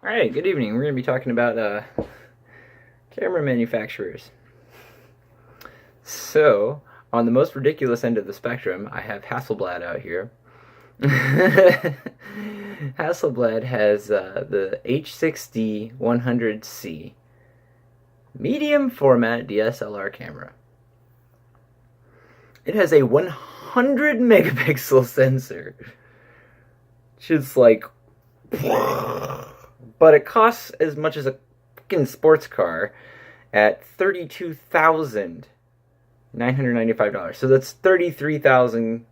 All right, good evening. We're going to be talking about camera manufacturers. So, on the most ridiculous end of the spectrum, I have Hasselblad out here. Hasselblad has the H6D 100C medium format DSLR camera. It has a 100 megapixel sensor, which is like, but it costs as much as a fucking sports car at $32,995. So that's $33,000.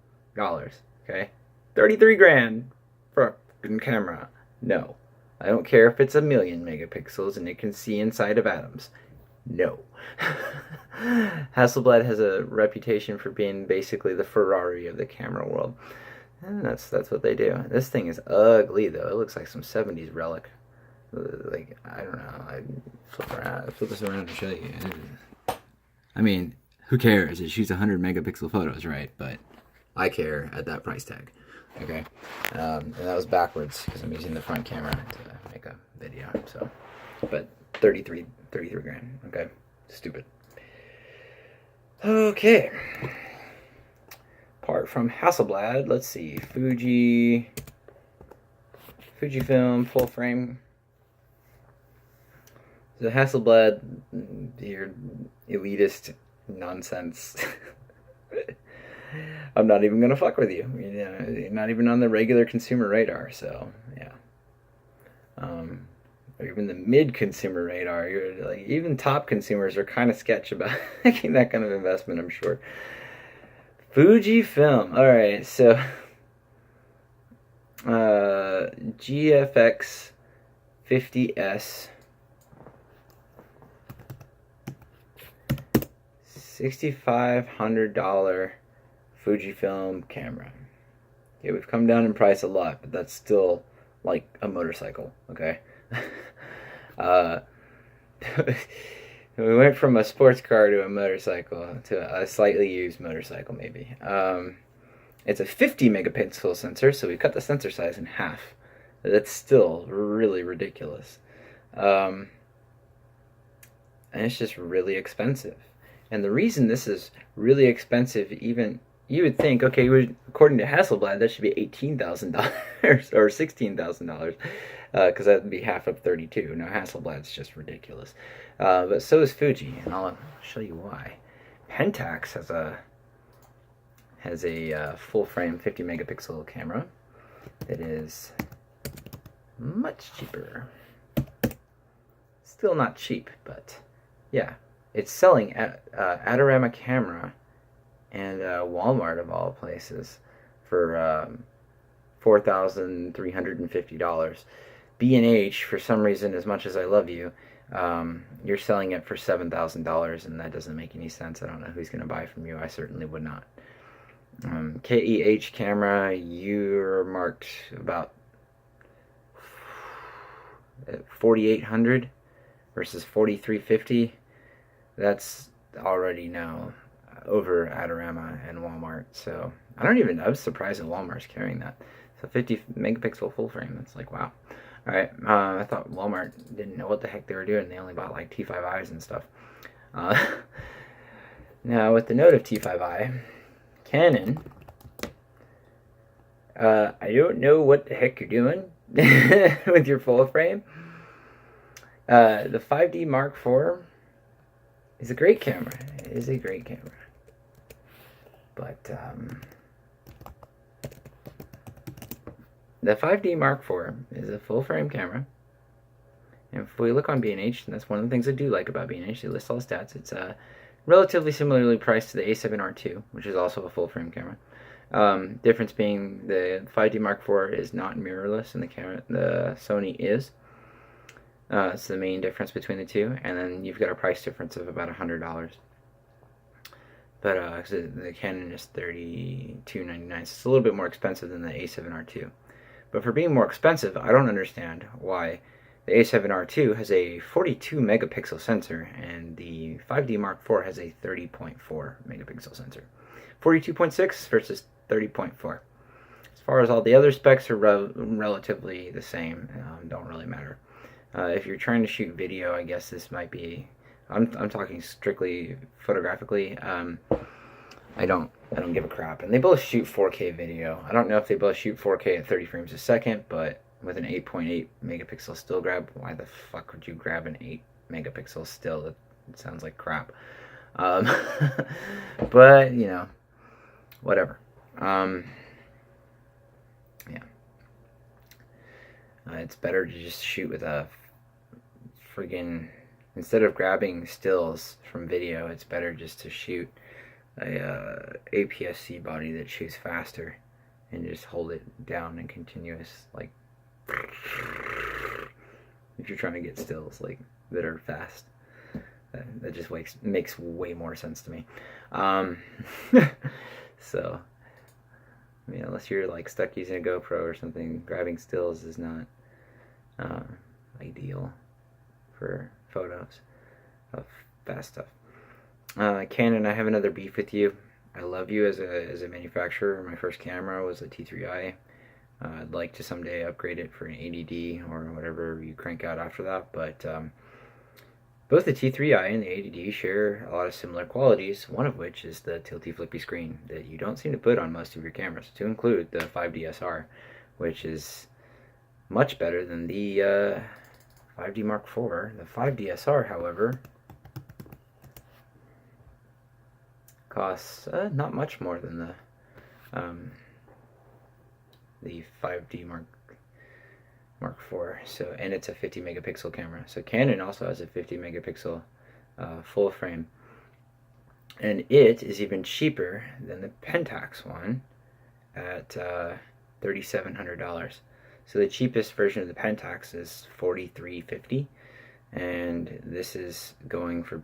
Okay, 33 grand for a fucking camera. No, I don't care if it's 1,000,000 megapixels and it can see inside of atoms. No. Hasselblad has a reputation for being basically the Ferrari of the camera world. And that's what they do. This thing is ugly though. It looks like some 70s relic. Like, I don't know. I flip this around to show you. I mean, who cares? It shoots 100 megapixel photos, right? But I care at that price tag. Okay. And that was backwards because I'm using the front camera to make a video. So, but 33 grand. Okay. Stupid. Okay. Apart from Hasselblad, let's see. Fujifilm full frame. The Hasselblad, your elitist nonsense. I'm not even gonna fuck with you. You're not even on the regular consumer radar. So yeah. Or even the mid-consumer radar. You're like, even top consumers are kind of sketch about making that kind of investment, I'm sure. Fujifilm. All right, so GFX 50S, $6,500 Fujifilm camera. Okay, we've come down in price a lot, but that's still like a motorcycle. Okay. We went from a sports car to a motorcycle to a slightly used motorcycle, maybe. It's a 50 megapixel sensor, so we cut the sensor size in half. That's still really ridiculous. And it's just really expensive. And the reason this is really expensive, even you would think, okay, according to Hasselblad, that should be $18,000 or $16,000, because that would be half of 32. Now Hasselblad's just ridiculous, but so is Fuji, and I'll show you why. Pentax has a full frame 50 megapixel camera that is much cheaper. Still not cheap, but yeah, it's selling at Adorama Camera and Walmart of all places for $4,350. B&H, for some reason, as much as I love you, you're selling it for $7,000, and that doesn't make any sense. I don't know who's going to buy from you. I certainly would not. KEH camera, you're marked about 4,800 versus 4,350. That's already now over Adorama and Walmart. So I was surprised that Walmart's carrying that. So 50 megapixel full frame. That's like, wow. All right. I thought Walmart didn't know what the heck they were doing. They only bought like T5Is and stuff. Now with the note of T5I, Canon, I don't know what the heck you're doing with your full frame. The 5D Mark IV is a great camera. It is a great camera. But the 5D Mark IV is a full frame camera. And if we look on B&H, and that's one of the things I do like about B&H, they list all the stats. It's relatively similarly priced to the A7R II, which is also a full frame camera. Difference being the 5D Mark IV is not mirrorless, and the Sony is. It's the main difference between the two, and then you've got a price difference of about $100. But the Canon is $32.99, so it's a little bit more expensive than the A7R II. But for being more expensive, I don't understand why the A7R II has a 42 megapixel sensor and the 5D Mark IV has a 30.4 megapixel sensor. 42.6 versus 30.4. As far as all the other specs are relatively the same, don't really matter. If you're trying to shoot video, I guess this might be. I'm talking strictly photographically. I don't give a crap. And they both shoot 4K video. I don't know if they both shoot 4K at 30 frames a second, but with an 8.8 megapixel still grab, why the fuck would you grab an 8 megapixel still? It sounds like crap. Um, but you know, whatever. Yeah, it's better to just shoot with a friggin' instead of grabbing stills from video. It's better just to shoot a APS-C body that shoots faster and just hold it down in continuous, like if you're trying to get stills like that are fast. That just makes way more sense to me. So, I mean, unless you're like stuck using a GoPro or something, grabbing stills is not ideal for photos of fast stuff. Canon, I have another beef with you. I love you as a manufacturer. My first camera was a T3i. I'd like to someday upgrade it for an 80D or whatever you crank out after that, but both the T3i and the 80D share a lot of similar qualities, one of which is the tilty flippy screen that you don't seem to put on most of your cameras, to include the 5DSR, which is much better than the 5D Mark IV. The 5DSR, however, costs not much more than the 5D Mark IV. So, and it's a 50 megapixel camera. So Canon also has a 50 megapixel full frame, and it is even cheaper than the Pentax one at $3,700. So the cheapest version of the Pentax is $4,350, and this is going for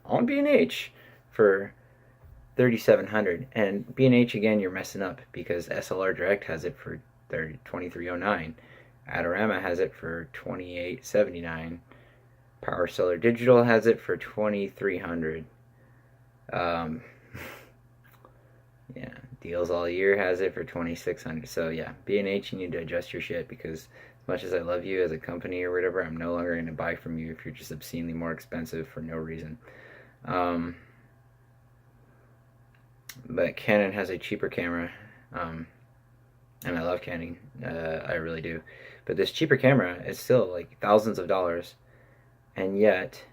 on B&H for $3,700. And B&H, again, you're messing up because SLR Direct has it for $2,309. Adorama has it for $2,879. Power Solar Digital has it for $2,300. Yeah, Deals All Year has it for $2,600. So yeah, B&H, you need to adjust your shit, because as much as I love you as a company or whatever, I'm no longer going to buy from you if you're just obscenely more expensive for no reason. But Canon has a cheaper camera, and I love Canon, I really do. But this cheaper camera is still like thousands of dollars, and yet,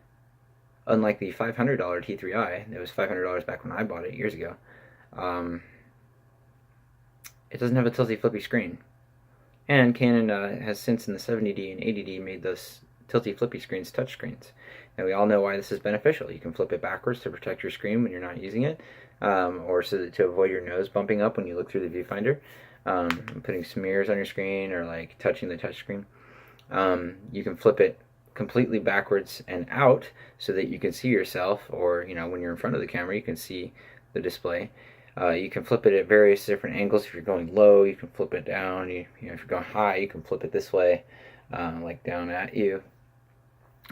unlike the $500 T3i, it was $500 back when I bought it years ago, it doesn't have a tilty flippy screen. And Canon has since in the 70D and 80D made those tilty flippy screens touchscreens. And we all know why this is beneficial. You can flip it backwards to protect your screen when you're not using it, or so that to avoid your nose bumping up when you look through the viewfinder, putting smears on your screen or like touching the touchscreen. You can flip it completely backwards and out so that you can see yourself, or when you're in front of the camera, you can see the display. You can flip it at various different angles. If you're going low, you can flip it down. If you're going high, you can flip it this way, like down at you.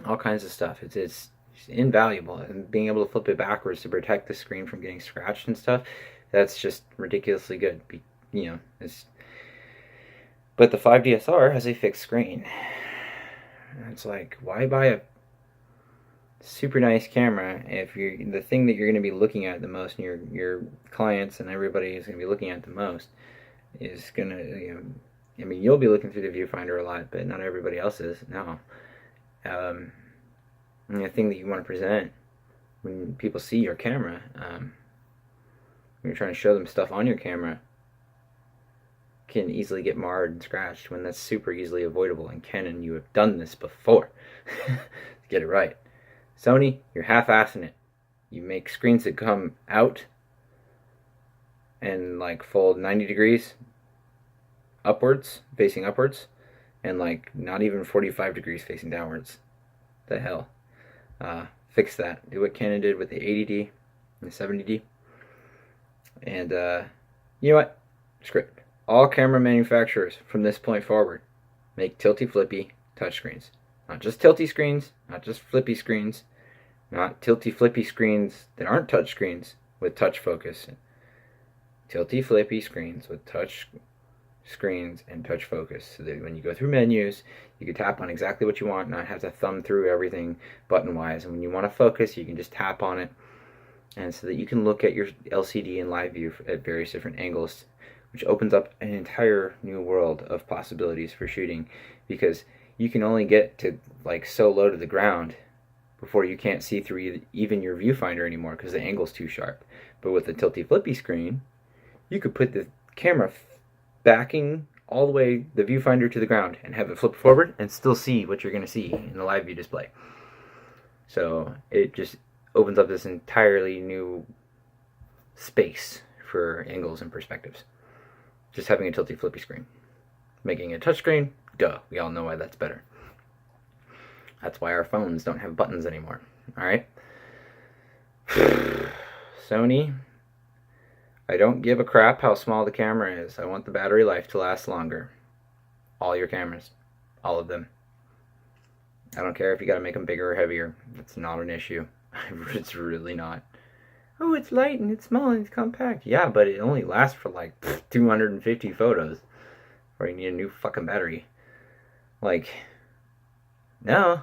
All kinds of stuff. It's invaluable. And being able to flip it backwards to protect the screen from getting scratched and stuff, that's just ridiculously good. But the 5DSR has a fixed screen. It's like, why buy a super nice camera if the thing that you're going to be looking at the most, and your clients and everybody is going to be looking at the most, is going to, I mean, you'll be looking through the viewfinder a lot, but not everybody else is. No. And the thing that you want to present when people see your camera, when you're trying to show them stuff on your camera, can easily get marred and scratched, when that's super easily avoidable. And Canon, you have done this before. Get it right. Sony, you're half-assing it. You make screens that come out and like fold 90 degrees upwards, facing upwards, and like not even 45 degrees facing downwards. The hell? Fix that. Do what Canon did with the 80D and the 70D. And you know what? Screw it. All camera manufacturers from this point forward make tilty flippy touchscreens. Not just tilty screens, not just flippy screens, not tilty flippy screens that aren't touch screens with touch focus. Tilty flippy screens with touch screens and touch focus, so that when you go through menus, you can tap on exactly what you want, not have to thumb through everything button wise. And when you want to focus, you can just tap on it, and so that you can look at your LCD in live view at various different angles, which opens up an entire new world of possibilities for shooting, because you can only get to like so low to the ground before you can't see through even your viewfinder anymore because the angle's too sharp. But with the tilty flippy screen, you could put the camera backing all the way the viewfinder to the ground and have it flip forward and still see what you're going to see in the live view display. So it just opens up this entirely new space for angles and perspectives. Just having a tilty flippy screen. Making a touchscreen, duh, we all know why that's better. That's why our phones don't have buttons anymore. Alright? Sony, I don't give a crap how small the camera is. I want the battery life to last longer. All your cameras. All of them. I don't care if you gotta make them bigger or heavier. It's not an issue. It's really not. Oh, it's light and it's small and it's compact. Yeah, but it only lasts for like 250 photos. Or you need a new fucking battery. Like, no.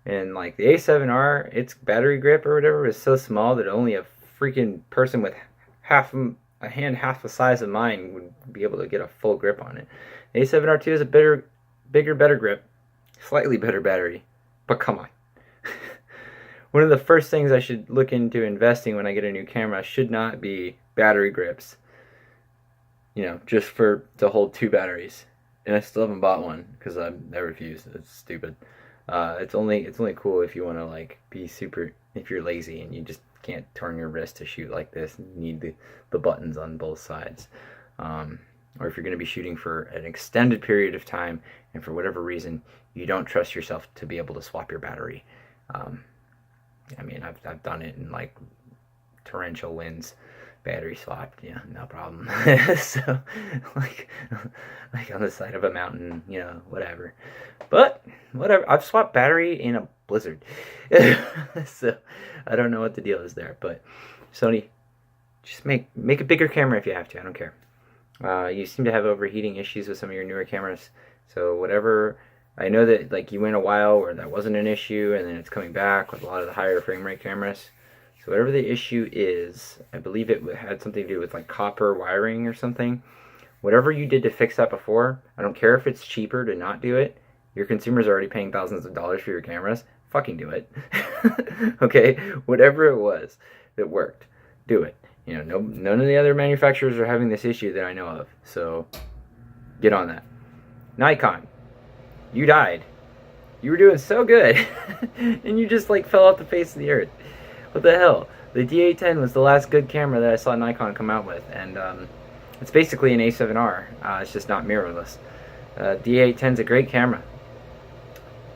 And like the A7R, its battery grip or whatever is so small that only a freaking person with a hand half the size of mine would be able to get a full grip on it. The A7R2 is a bigger, better grip, slightly better battery, but come on. One of the first things I should look into investing when I get a new camera should not be battery grips. You know, just to hold 2 batteries. And I still haven't bought one because I refuse. It's stupid. It's only cool if you want to like be super, if you're lazy and you just can't turn your wrist to shoot like this and you need the buttons on both sides. Or if you're going to be shooting for an extended period of time and for whatever reason you don't trust yourself to be able to swap your battery. I mean, I've done it in like torrential winds. Battery swapped, yeah, no problem. So, like on the side of a mountain, you know, whatever. But, whatever, I've swapped battery in a blizzard. So, I don't know what the deal is there. But, Sony, just make a bigger camera if you have to, I don't care. You seem to have overheating issues with some of your newer cameras. So, whatever, I know that, like, you went a while where that wasn't an issue, and then it's coming back with a lot of the higher frame rate cameras. So whatever the issue is, I believe it had something to do with like copper wiring or something. Whatever you did to fix that before, I don't care if it's cheaper to not do it. Your consumers are already paying thousands of dollars for your cameras. Fucking do it. Okay? Whatever it was that worked, do it. You know, none of the other manufacturers are having this issue that I know of. So get on that. Nikon, you died. You were doing so good. And you just like fell off the face of the earth. What the hell? The D810 was the last good camera that I saw Nikon come out with, and it's basically an A7R. It's just not mirrorless. D810's a great camera,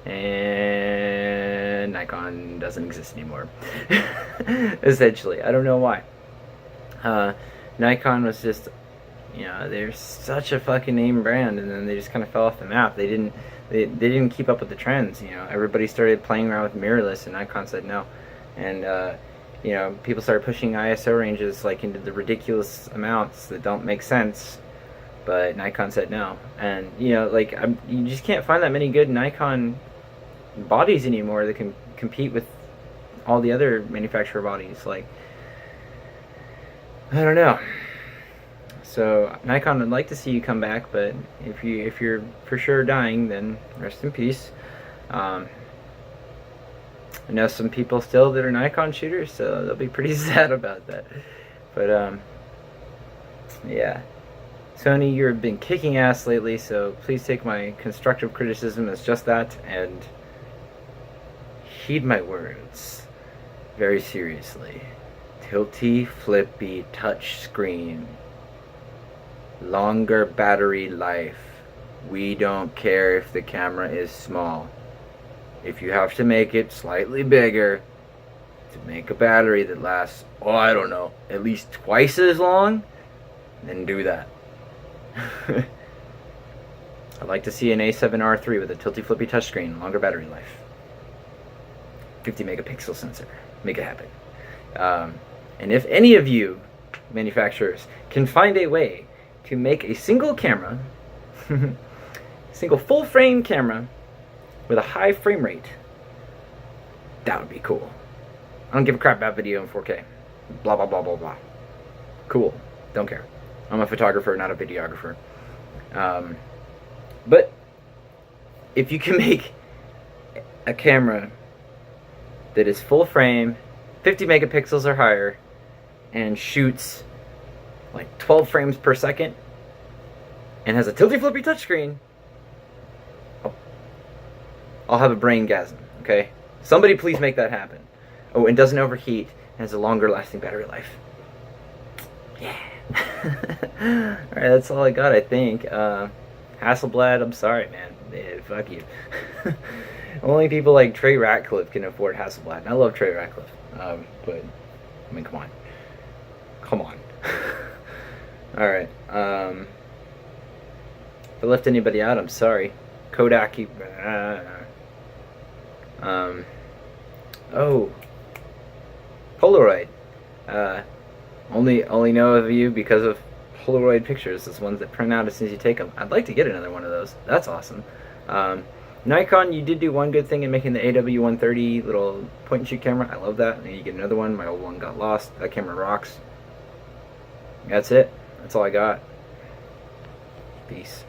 and Nikon doesn't exist anymore. Essentially, I don't know why. Nikon was just, you know, they're such a fucking name brand, and then they just kind of fell off the map. They didn't keep up with the trends. You know, everybody started playing around with mirrorless, and Nikon said no. And, you know, people started pushing ISO ranges, like, into the ridiculous amounts that don't make sense. But Nikon said no. And, you know, like, you just can't find that many good Nikon bodies anymore that can compete with all the other manufacturer bodies. Like, I don't know. So, Nikon would like to see you come back, but if you're for sure dying, then rest in peace. I know some people still that are Nikon shooters, so they'll be pretty sad about that. But, yeah. Sony, you've been kicking ass lately, so please take my constructive criticism as just that, and heed my words very seriously. Tilty, flippy, touch screen. Longer battery life. We don't care if the camera is small. If you have to make it slightly bigger to make a battery that lasts, oh, I don't know, at least twice as long, then do that. I'd like to see an A7R3 with a tilty flippy touchscreen, longer battery life. 50 megapixel sensor. Make it happen. And if any of you manufacturers can find a way to make a single camera, single full frame camera with a high frame rate, that would be cool. I don't give a crap about video in 4K. Blah, blah, blah, blah, blah. Cool. Don't care. I'm a photographer, not a videographer. But if you can make a camera that is full frame, 50 megapixels or higher, and shoots like 12 frames per second, and has a tilty flippy touchscreen, I'll have a brain-gasm, okay? Somebody please make that happen. Oh, and doesn't overheat, and has a longer lasting battery life. Yeah. Alright, that's all I got, I think. Hasselblad, I'm sorry, man. Yeah, fuck you. Only people like Trey Ratcliffe can afford Hasselblad. And I love Trey Ratcliffe. But, I mean, come on. Come on. Alright. If I left anybody out, I'm sorry. Kodak. Oh. Polaroid. Only know of you because of Polaroid pictures. Those ones that print out as soon as you take them. I'd like to get another one of those. That's awesome. Nikon, you did do one good thing in making the AW130 little point and shoot camera. I love that. And you get another one. My old one got lost. That camera rocks. That's it. That's all I got. Peace.